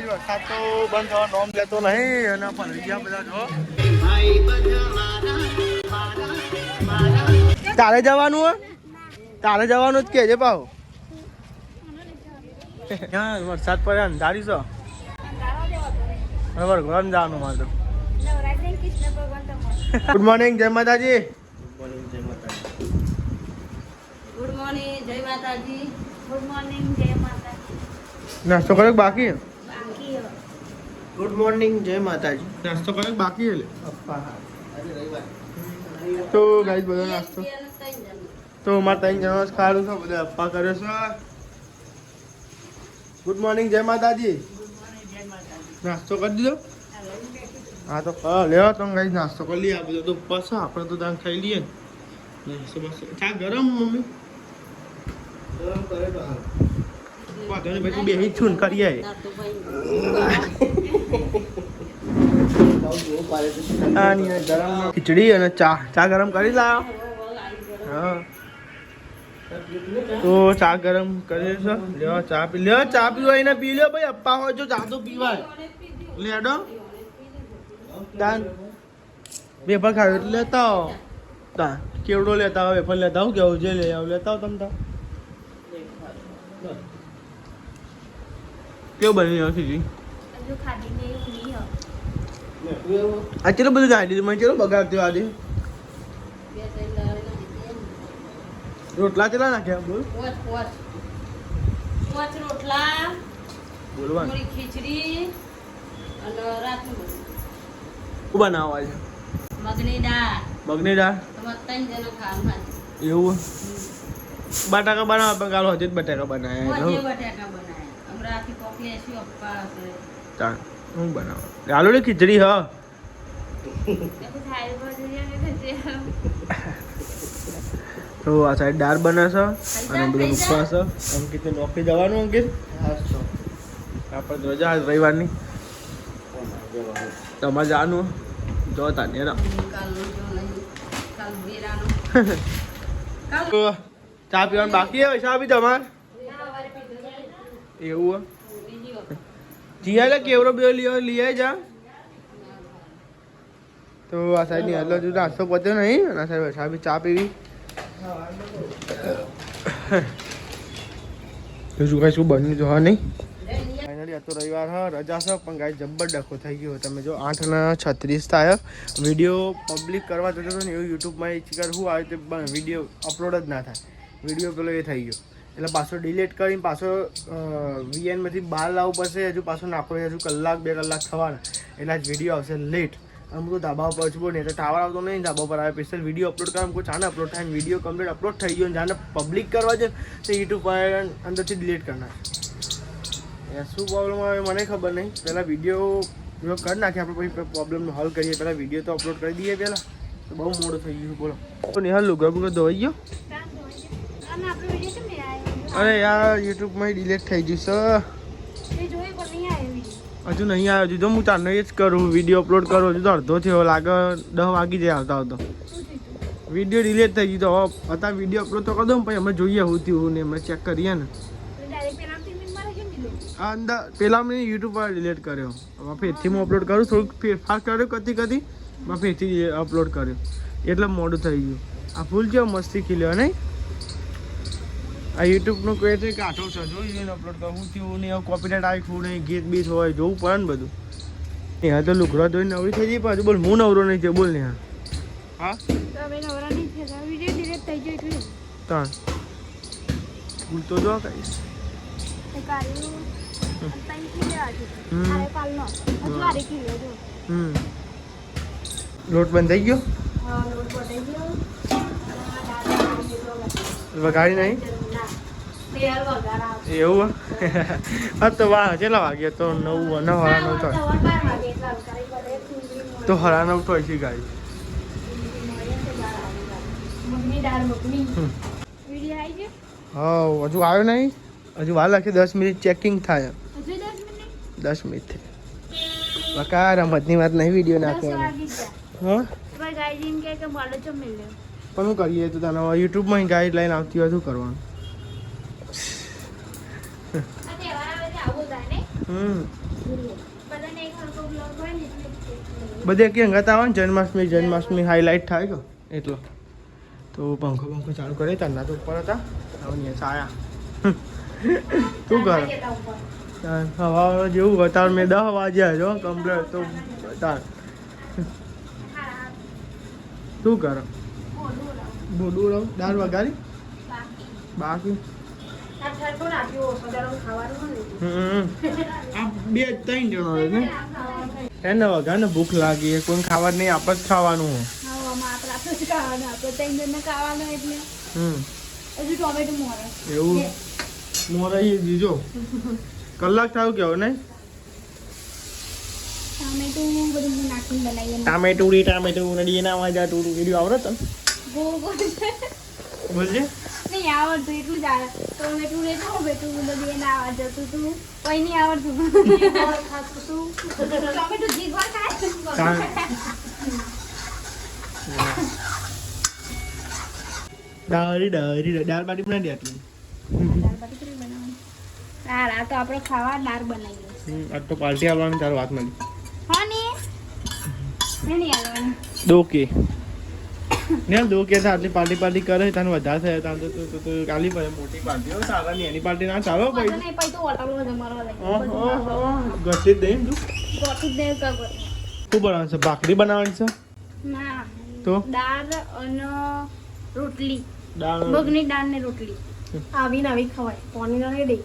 વરસાદ તો બંધ થવા નોમ લેતો નહીં અને પલળી ગયા બધા જો. તારે જવાનું હો? તારે જવાનું જ કેજે પાવ. વરસાદ પડે અંધારી છો બરાબર ઘર જવાનું મારે તો. ગુડ મોર્નિંગ જય માતાજી. ગુડ મોર્નિંગ જય માતાજી. ગુડ મોર્નિંગ જય માતાજી. નાસ્તો કર્યો બાકી? બાકી ગુડ મોર્નિંગ જય માતાજી. નાસ્તો કર્યો બાકી એટલે તો ગાઈસ બધો નાસ્તો તો મારે 3 જણા ખાવાનું છે બધા અપ્પા કર્યો છે. ગુડ મોર્નિંગ જય માતાજી. નાસ્તો કરી દીધો? હા તો લેવા તો ગાઈસ નાસ્તો કરી લઈએ. આ બધો તો ઉપવાસ છે આપણે તો દાન ખાઈ લઈએ ને. ચા ગરમ મમ્મી? ગરમ કરે તો હાલ વાતો ને પછી બેહી છું કરીએ. ખીચડી અને ચા ગરમ કરી લાવ. હા તો ચા ગરમ કરી છે. લ્યો ચા પી લ્યો. ચા પીવા એને પી લ્યો ભાઈ. અપ્પા હોય જો ચા તો પીવાય. લેડો દાન વેફર ખાવ એટલે લેતા આવો. તા કેવડો લેતા આવો વેફર લેતા આવું કેવું જે લઈ આવ લેતા આવો. તમ કેવું બની ખીચડી? આ ચલો બધું ગાડી દીધું. મને ચલો બગાડતી આજે. રોટલા ચલા નાખ્યા બોલ. પાંચ રોટલા બોલવાનું ખીચડી અને રાતનું શું બનાવવા છે? મગની દાળ. મગની દાળ તમારે 3 જણા ખાવા. એવું બટાકા બનાવવા પણ કાલો હજી જ બટાકા બનાવ્યા. બટાકા બનાવ્યા હમણાં આખી કોકલી એસી અપ્પા હશે. હું બનાવવા આલુ ની ખીચડી. હા તો આ સાઈડ દાળ બને છે અને બધું ઉપવાસ છે. અંકિત નોકરી જવાનું. અંકિત આપણે રજા રવિવારની તમારે જવાનું જોતા ને ચા પીવાનું બાકી હોય. ચા બી તમારે એવું જીયા કેવડો બે લઈ જા. તો આ સાઈડ ની હલો જો નાસ્તો પત્યો નહીં અને આ સાઈડ ચા બી ચા પીવી. શું કઈ શું બન્યું તો હા નહીં. ફાઇનલી આ તો રવિવાર હા રજા છે પણ ગાય જબ્બર ડખો થઈ ગયો. તમે જો 8:36 થાય વિડીયો પબ્લિક કરવા જતો હતો ને એવું યુટ્યુબમાં એ ચીકર શું આવે તે વિડીયો અપલોડ જ ના થાય. વિડીયો પેલો એ થઈ ગયો એટલે પાછો ડિલીટ કરીને પાછો VNમાંથી બહાર લાવવું પડશે. હજુ પાછો નાખવો હજુ કલાક 2 કલાક થવાના એટલે જ વિડીયો આવશે લેટ. અમુક તો ધાબા ઉપર છું નહીં તો ટાવર આવતો નહીં. ધાબા પર આવે સ્પેશિયલ વિડીયો અપલોડ કરવા અમુક ચાને અપલોડ થાય. વિડીયો કમ્પ્લીટ અપલોડ થઈ ગયો જાને પબ્લિક કરવા છે તો યુટ્યુબ પર અંદરથી ડિલીટ કરનાર. શું પ્રોબ્લેમ આવે મને ખબર નહીં. પહેલાં વિડીયો કરી નાખીએ આપણે પછી પ્રોબ્લેમનો હલ કરીએ. પહેલાં વિડીયો તો અપલોડ કરી દઈએ પહેલાં તો બહુ મોડું થઈ ગયું. બોલો તો નિહાલ લુગડા બુગડા ધોવાઈ ગયો? અરે યાર યુટ્યુબમાં ડિલીટ થઈ ગયું છે. હજુ નહીં આવ્યો. હજુ તો હું તારનો એ જ કરું વિડીયો અપલોડ કરું. હજુ તો અડધો થયો લાગે 10 વાગી જાય આવતા આવતો. વિડીયો ડિલીટ થઈ ગયું તો અત્યારે વિડીયો અપલોડ તો કરી દઉં પછી અમે જોઈએ હું થયું ને અમે ચેક કરીએ ને. અંદર પેલા મેં યુટ્યુબ પર ડિલીટ કર્યો. ફેરથી હું અપલોડ કરું થોડુંક ફેરફાર કર્યો કદી ફેરથી અપલોડ કર્યો એટલે મોડું થઈ ગયું. આ ફૂલ કેવો મસ્તી ખીલ્યો નહીં. આ યુટ્યુબનું કહે છે કે આઠો છે જોઈને અપલોડ કરું હું થયું નહીં. કોપીરાઇટ આવી છું નહીં. ગીત બીત હોય જોવું પડે ને બધું. હા તો લુગડા ધોઈને નવરી થઈ જઈ પાછું. બોલ હું નવરો નહીં છે બોલ ને. હા ત્રણ ભૂલ તો જો કહીશ. લોટ બંધ થઈ ગયો. વગાડી નહીં એવું હા તો વાહ કેટલા વાગ્યા તો 9 તો 9:30 તો 9:30 ગાય. હા હજુ આવ્યો નહીં. હજુ વાર લાગશે 10 મિનિટ ચેકિંગ થાય. 10 મિનિટ બકા રમતની વાત નહીં વિડીયો નાખવાનો. હા પણ શું કરીએ તો તને યુટ્યુબમાં ગાઈડલાઈન આવતી હોય શું કરવાનું. બધે કે અંગત આવે ને જન્માષ્ટમી હાઈલાઇટ થાય કે એટલો તો પંખો ચાલુ કરે તરના તો ઉપર હતા હવે છાયા શું કરે હવા જેવું બતાવ મેં 10 વાગ્યા જો કમ્પ્લેટ તો બતાવ શું કરો બોડું રહું દાળ વગાડી બાકી આ 2-3 જણો હોય ને એને વગાડને ભૂખ લાગી કોઈ ખાવા નહીં આપણે જ ખાવાનું એવું મોરાઈ દીજો કલાક થયું કેવું નહીં ટામેટું નડી ના વાજા તું વિડીયો આવડે તને બોલજે નહીં આવડતું એટલું જ આવે ટોમેટું રે ટોમેટું બધું એને આવડતું તું કોઈ નહીં આવડતું ટોમેટું જીગવા ખાય દાળ બાટી બનાવી આટલી આ તો આપણે ખાવા દાળ બનાવીએ આજ તો પાર્ટી આવવાની તારો વાત મળી હા ને નહીં આવવાની દોકે ને દોકે તો આટલી પાર્ટી કરે તને વધારે થાય તાન તો કાલી પડે મોટી પાર્ટી હોય તારા ની એની પાર્ટી ના ચાલો નહીં પછી તો હોટલમાં જમાડવા લાગે ગટી દે તું ગોઠી દે કાગળ શું બનાવવાનું છે ભાખરી બનાવવાની છે ના તો દાળ અને રોટલી દાળ મગની દાળ ને રોટલી આવી ખવાય પાણી ના દે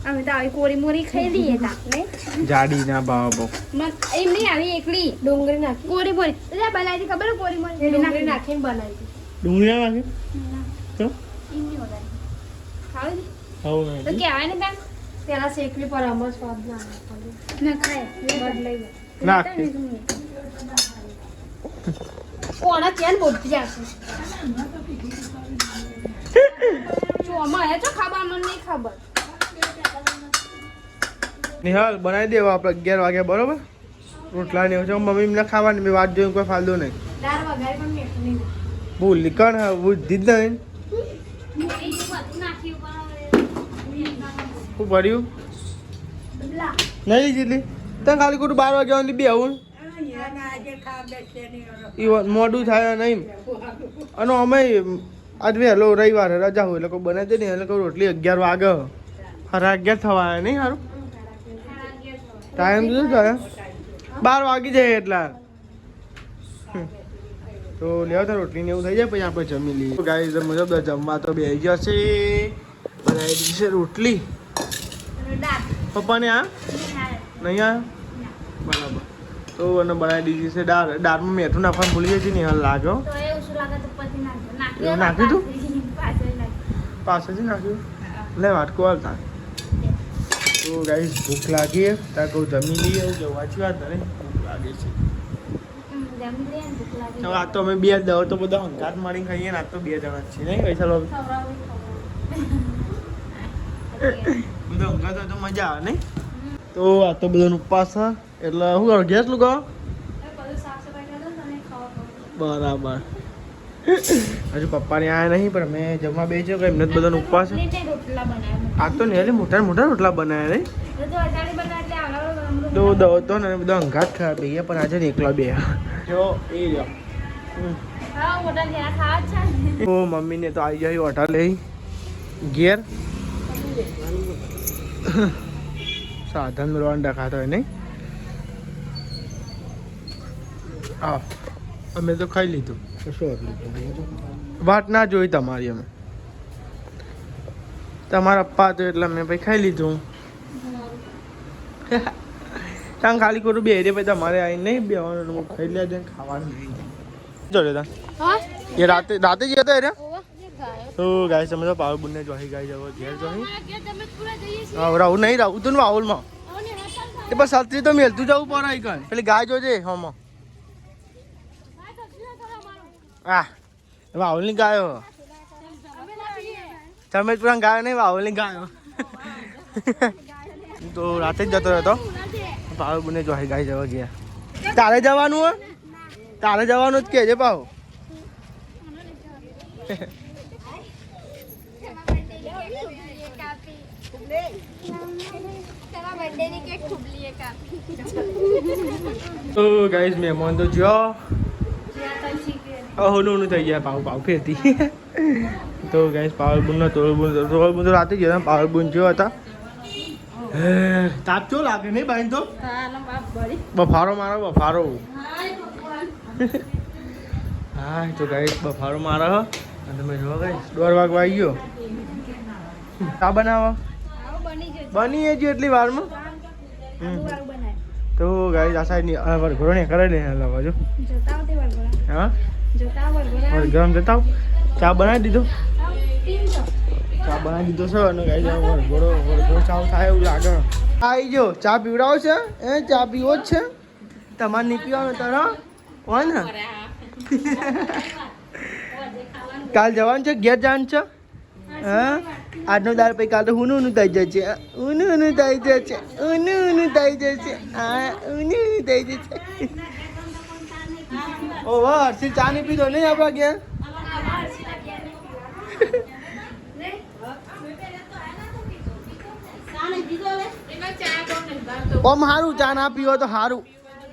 અમે તો આવી કોરી મોરી ખાઈ લઈએ તાને જાડી ના ભાવ બહુ એમ નહીં આવી એકલી ડુંગળી નાખી કોરી મોરી એટલે બનાવી ખબર કોરી મોરી ડુંગળી નાખીને બનાવી ડુંગળી ના નાખે તો એમની વધારે ખાવી ખાવું તો કહેવાય ને બેન પેલા શેકલી પર આમાં સ્વાદ ના ના ખાય બદલાઈ નાખે કોણા ચેન બોલતી જશે ચોમાં આયા છો ખાવા મને નહીં ખબર નિહાલ બનાવી દેવા આપણે 11 વાગ્યા બરોબર રોટલા ને છે મમ્મી એમને ખાવાની મેં વાત જોઈને કોઈ ફાયદો નહીં દાળ વગાડી પણ મેઠું નહીં ભૂલ લીકણ હા બુદ્ધિ જ નહીં શું પડ્યું નહીં જેટલી તને ખાલી ખોટું 12 વાગ્યા સુધી બે આવું મોડું થાય નહીં અને અમે આજ વહેલો રવિવાર રજા હોય એટલે કોઈ બનાવી દે ને એટલે કોઈ રોટલી 11 વાગે 11:30 થવા નહીં સારું ટાઈમ શું થાય 12 વાગી જાય એટલા તો લેવા તો રોટલી ને એવું થઈ જાય પછી આપણે જમી લઈએ ગાઈસ મતલબ જમવા તો બેસી જશે બનાવી દીધી છે રોટલી પપ્પાને આ નહીં આ બરાબર તો એને બનાવી દીધી છે દાળમાં મેઠું નાખવાનું ભૂલી જાય છે ને હાલ લાગે તો એ ઓછું લાગે તો પછી નાખી એવું નાખ્યું તું પાછળ નાખી પાછળથી નાખ્યું લે વાટકો હાલ થાય તો ગાઈસ ભૂખ લાગી ત્યાં કહું જમી લઈએ એવું જવાથી વાત ને ભૂખ લાગે છે જમી લે ને ભૂખ લાગી હવે આ તો અમે 2 દવ તો બધા હંગાત મારીને ખાઈએ ને આ તો 2 જણા જ છીએ નહીં પૈસા લો બધો હંગાત હોય તો મજા આવે નહીં તો આ તો બધાનો ઉપવાસ છે એટલે શું કરો ગેસ લુકો બરાબર હજુ પપ્પાને આયા નહીં પણ મેં જમવા બેસ્યો કે એમને જ બધાનો ઉપવાસ છે રોટલા બનાવ્યા આ તો ને એટલે મોટા મોટા રોટલા બનાવ્યા નહીં તો અચાડી બનાવ એટલે આવડો તો દવ તો ને બધા હંગાત ખાવા બે પણ આજે ને એકલા બે જો એ રહ્યો હા મોટા જેના ખાવા છે ઓ મમ્મીને તો આવી જાય હોટલ લઈ ઘેર સાધન રોંડા ખાતો હોય નહીં હા અમે તો ખાઈ લીધું વાત ના જોઈ તમારી અમે તમારા પપ્પા તો એટલે મેં ભાઈ ખાઈ લીધું ત્યાં ખાલી ખોટું બે રે ભાઈ તમારે આવી નહીં બેવાનું ખાઈ લેજે ખાવાનું નહીં જોડે તા હા એ રાતે જ હતા રે ઓવા ગાયો તો ગાય સમજો પાવર બુનને જોઈ ગાય જવો ઘેર જોઈ કે તમે પૂરા જઈએ છીએ હા રાહુલ નહીં રાહુલ તું રાહુલમાં ઓને હસન એ બસ સાત્રી તો મેલતું જવું પડે અહીં કણ પેલી ગાય જોજે હમાં આ રાહુલની ગાયો તમે જ પૂરા ગાયો નહીં રાહુલની ગાયો તો રાતે જ જતો રહેતો પાવર બુનને જોઈ ગાય જવા ગયા તારે જવાનું હોય તારે જવાનું જ કહેજે પાવ બર્થડે ની કેક ખુબલી એક આપી તો ગાઈસ મહેમાન તો જો જ્યાં તઈ શીખે હોનું થઈ ગયા પાવ ફેરતી તો ગાઈસ પાવરબુન નો તોળબુન રાતે ગયા પાવરબુન જો હતા તાપ ચો લાગે નહીં બાઈન તો બફારો મારો બફારો હા તો ગાઈસ બફારો મારો અને તમે જો ગાઈસ 1:30 વાગવા આવી ગયો ચા બનાવો બની ગયો એટલી વારમાં તો ગાઈસ આ સાઈડ ની વરઘોડો ને કરે લે લાવો જો હા વરઘોડો જતા ચા બનાવી દીધો ચા બનાવી દીધો છે અને ગાઈસ વરઘોડો ચાલુ થાય એવું લાગે આવી ગયો ચા પીવડાવો છે એ ચા પીવો જ છે તમારે નહીં પીવાનું તારો કોણ ને કાલ જવાનું છે ઘેર જવાનું છે હા આજનો દાળ પછી કાલ તો ઊનું થઈ જશે ઊનું થઈ જશે ઊનું થઈ જશે હા ઊનું થઈ જશે ઓ વાહ હર્ષિલ ચા નહીં પીધો નહીં આપણા ઘેર ઓમ હારું ચા ના પીવો તો હારું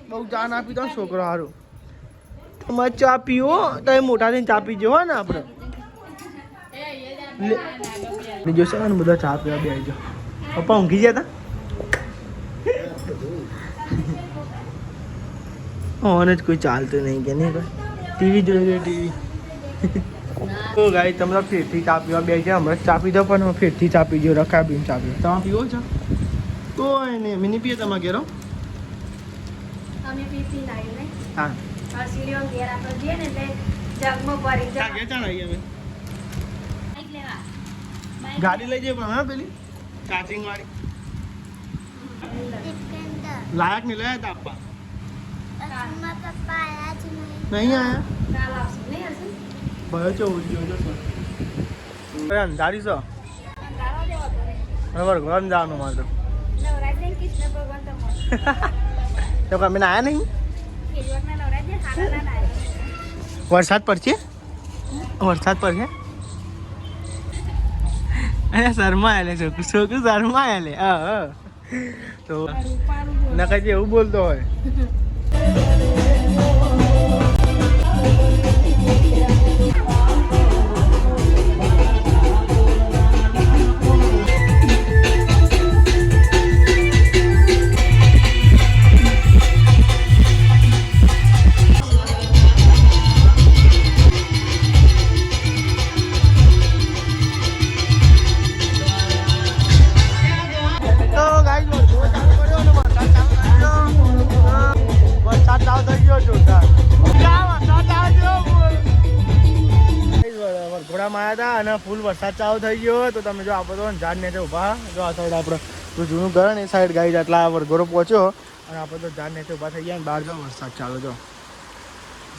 બહુ ચા ના પીતો છોકરો હારું તમારે ચા પીવો તો એ મોટા થઈને ચા પીજો હો ને આપણે બીજો છે ને બધા ચા પીવા બે જો પપ્પા ઊંઘી ગયા હતા ઓને જ કોઈ ચાલતું નહીં કે નહીં ટીવી જોઈ ટીવી તો ગાઈ તમે ફેરથી ચા પીવા બે છે હમણાં ચા પીધો પણ ફેરથી ચા પીજો રખાબીને ચા પીવો તમે પીવો છો કોઈ નહીં મિની પીએ તમારે ઘેરો અમે પી લાવી ને હા હર્ષિલીઓ ઘેર આપણે જઈએ ને એટલે જગમાં ભરી ચા ઘેર ચા લાવી અમે ગાડી લઈ જઈએ પણ હા પેલી ચાર્જિંગ વાળી લાયક નહીં લયા હતા આપવા નહીં આયા કાલ આવશે નહીં હશે ભયો છે ઉજ્યો જો સર અંધારી છો બરાબર ઘર જવાનું મારે તો નવરાત્રિ કૃષ્ણ ભગવાન તો અમે આયા નહીં નવરાત્રિ હારા ના વરસાદ પડશે વરસાદ પડશે અરે શર્મા આલે છોકરું શર્મા આલે હા તો નકર એવું બોલતો હોય અને ફૂલ વરસાદ ચાલુ થઈ ગયો તો તમે જો આપણે તો ઝાડ ને ઉભા જો આ સાઈડ આપણે તો જૂનું ઘર ને એ સાઈડ ગાઈ આટલા વરઘોડો પહોંચ્યો અને આપણે તો ઝાડ ને ઉભા થઈ ગયા ને બહાર જો વરસાદ ચાલુ જો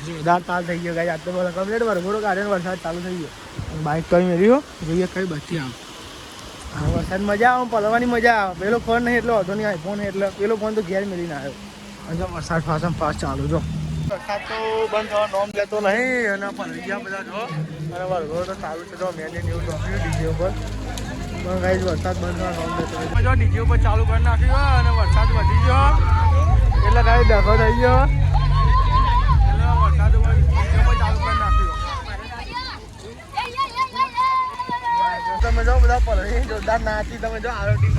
જોરદાર તાલ થઈ ગયો ગાઈ આટલો બધો કમ્પ્લીટ વરઘોડો કાઢે વરસાદ ચાલુ થઈ ગયો બાઇક કઈ મેળ્યો જોઈએ કઈ બચી આમ વરસાદ મજા આવે પલવાની મજા આવે પેલો ફોન નહીં એટલો હતો નહીં આઈફોન એટલે પેલો ફોન તો ઘેર મેળીને આવ્યો અને જો વરસાદ ફાસ્ટ ચાલુ જો વરસાદ તો બંધ થવા નોમ લેતો નહીં અને પલૈયા બધા જો અને વરઘોડો તો ચાલુ છે તો મેં એવું ટોપ્યું ડીજે ઉપર પણ ગાઈઝ વરસાદ બંધ થવા નોમ લેતો જો ડીજે ઉપર ચાલુ કરી નાખ્યું અને વરસાદ વધી ગયો એટલે ગાઈ ડખો થઈ ગયો એટલે વરસાદ ઉપર ડીજે ઉપર ચાલુ કરી નાખ્યું તમે જો બધા પલળી જોરદાર નાચી તમે જો આરોટી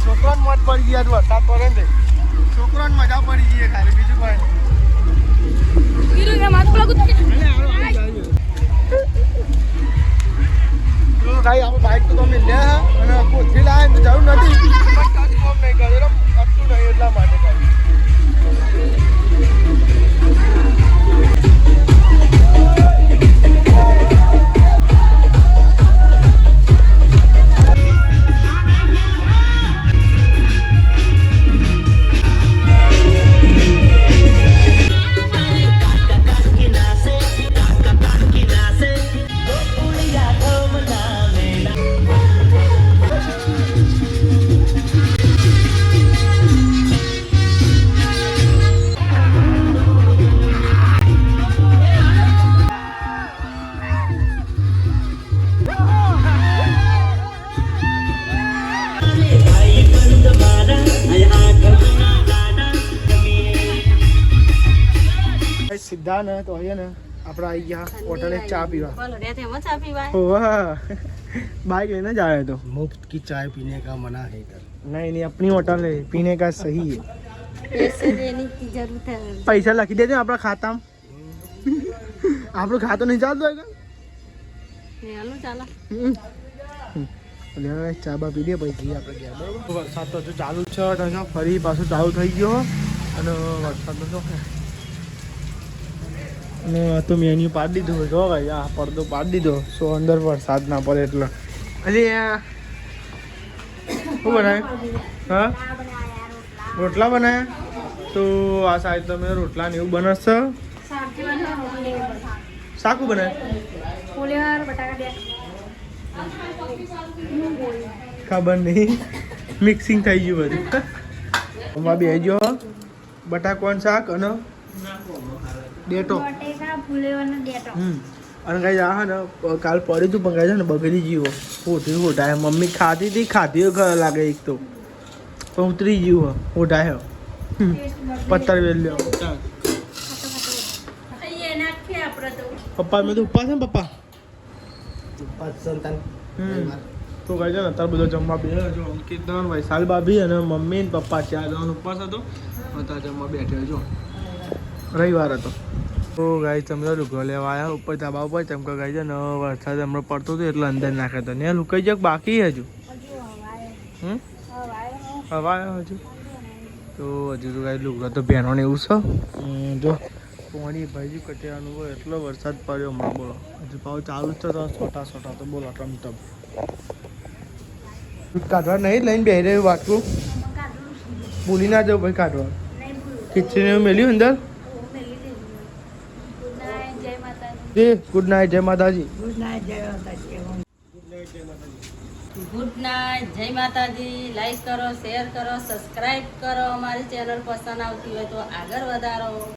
છોકરાને મોત પડી ગયા વરસાદ પડે ને છોકરાને મજા પડી ગઈ ખાલી બીજું કોઈ ભાઈ આપણે બાઇક તો તમે લે અને કોથી લાવે તો જરૂર નથી પણ ટચ કોમ નહીં કરે અટતું નહીં એટલા માટે સીધા ને તો અહીંયા ને આપણે આવી ગયા હોટલે ચા પીવા બોલો રે તેમાં ચા પીવાય वाह बाइक लेने जा रहे तो मुफ्त की चाय पीने का मना है इधर। नहीं अपनी होटल है पीने का सही है पैसे देने की जरूरत है पैसा लखी देते अपना खाता में आप लोग खाता नहीं चाहते होगा હાલો ચાલો ચા બા પી દે પછી આપણે ગયા બરાબર વરસાદ તો હજુ ચાલુ જ છે તો ફરી પાછું ચાલુ થઈ ગયો અને વરસાદનો શું અને આ તો મેન્યુ પાડી દીધું જો ભાઈ આ પડદો પાડી દીધો સો અંદર વરસાદ ના પડે એટલે અલી શું બનાવે હા રોટલા બનાવ્યા તો આ સાઈડ તમે રોટલા ને એવું બનાવશો શાકું બનાવે ખબર નહીં મિક્સિંગ થઈ ગયું બધું એમાં બે જો બટાકોન શાક અને ડેટો અને કઈ આ ને કાલ પડ્યું હતું પણ કઈ છે ને બગડી ગયું હોઠી હોઠાય મમ્મી ખાધી હતી ખાધી લાગે એક તો પણ ઉતરી ગયું હોઠાય પત્તર વેલ્યો પપ્પા મેં તો ઉપવાસ છે ને પપ્પા તો કહે છે ને અત્યારે બધો જમવા બે જો અંકિત વૈશાલ ભાભી અને મમ્મી ને પપ્પા ચાર જવાનો ઉપવાસ હતો અત્યારે જમવા બેઠો જો રવિવાર હતો તો ગાય તમે લુગડો લેવા આવ્યા ઉપર ધાબા ઉપર તેમ કે ગાય છે ને વરસાદ હમણાં પડતો હતો એટલે અંદર નાખે તો ને લુકાઈ જાય બાકી હજુ હવા આવ્યો હજુ તો હજુ તો ગાય લુગડો તો બહેનોને એવું છે જો પોણી ભાઈ કટેરાનું હોય એટલો વરસાદ પડ્યો હમણાં બોલો હજુ પાવ ચાલુ જ તો છોટા છોટા તો બોલો ટમટમ કાઢવા નહીં લઈને બેહી રહ્યું વાટલું ભૂલી ના જાવ ભાઈ કાઢવા ખીચડીને એવું મેલ્યું અંદર ગુડ નાઇટ જય માતાજી ગુડ નાઇટ જય માતાજી લાઈક કરો શેર કરો સબસ્ક્રાઇબ કરો અમારી ચેનલ પસંદ આવતી હોય તો આગળ વધારો